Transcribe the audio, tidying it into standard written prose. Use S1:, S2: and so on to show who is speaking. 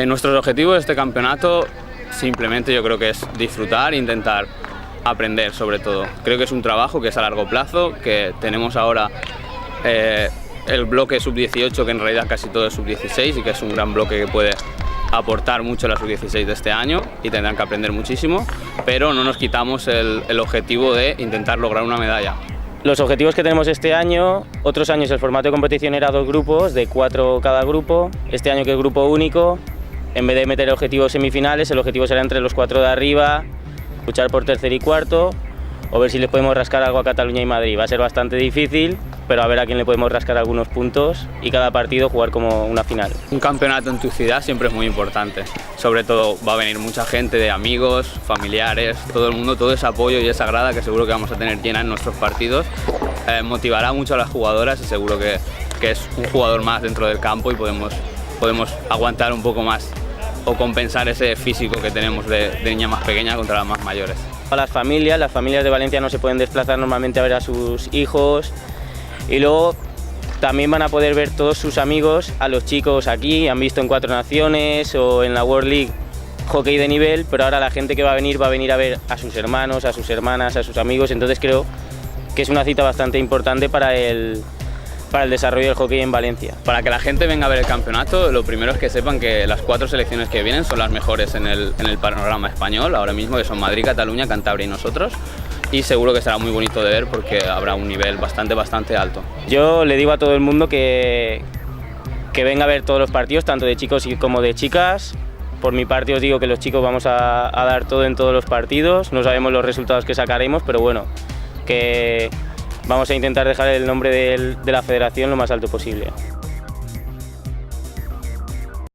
S1: Nuestros objetivos de este campeonato simplemente yo creo que es disfrutar e intentar aprender sobre todo. Creo que es un trabajo que es a largo plazo, que tenemos ahora el bloque sub-18, que en realidad casi todo es sub-16 y que es un gran bloque que puede aportar mucho a la sub-16 de este año y tendrán que aprender muchísimo, pero no nos quitamos el objetivo de intentar lograr una medalla.
S2: Los objetivos que tenemos este año, otros años el formato de competición era 2 grupos, de 4 cada grupo. Este año, que es grupo único, en vez de meter objetivos semifinales, el objetivo será entre los 4 de arriba, luchar por tercer y cuarto, o ver si les podemos rascar algo a Cataluña y Madrid. Va a ser bastante difícil, pero a ver a quién le podemos rascar algunos puntos y cada partido jugar como una final.
S1: Un campeonato en tu ciudad siempre es muy importante. Sobre todo va a venir mucha gente de amigos, familiares, todo el mundo, todo ese apoyo y esa grada que seguro que vamos a tener llena en nuestros partidos. Motivará mucho a las jugadoras y seguro que es un jugador más dentro del campo y podemos aguantar un poco más o compensar ese físico que tenemos de niña más pequeña contra las más mayores.
S2: A las familias de Valencia no se pueden desplazar normalmente a ver a sus hijos y luego también van a poder ver todos sus amigos, a los chicos aquí, han visto en 4 Naciones o en la World League hockey de nivel, pero ahora la gente que va a venir a ver a sus hermanos, a sus hermanas, a sus amigos, entonces creo que es una cita bastante importante para el desarrollo del hockey en Valencia.
S1: Para que la gente venga a ver el campeonato, lo primero es que sepan que las 4 selecciones que vienen son las mejores en el panorama español, ahora mismo, que son Madrid, Cataluña, Cantabria y nosotros. Y seguro que será muy bonito de ver porque habrá un nivel bastante alto.
S2: Yo le digo a todo el mundo que venga a ver todos los partidos, tanto de chicos como de chicas. Por mi parte os digo que los chicos vamos a dar todo en todos los partidos, no sabemos los resultados que sacaremos, pero bueno, que vamos a intentar dejar el nombre de la federación lo más alto posible.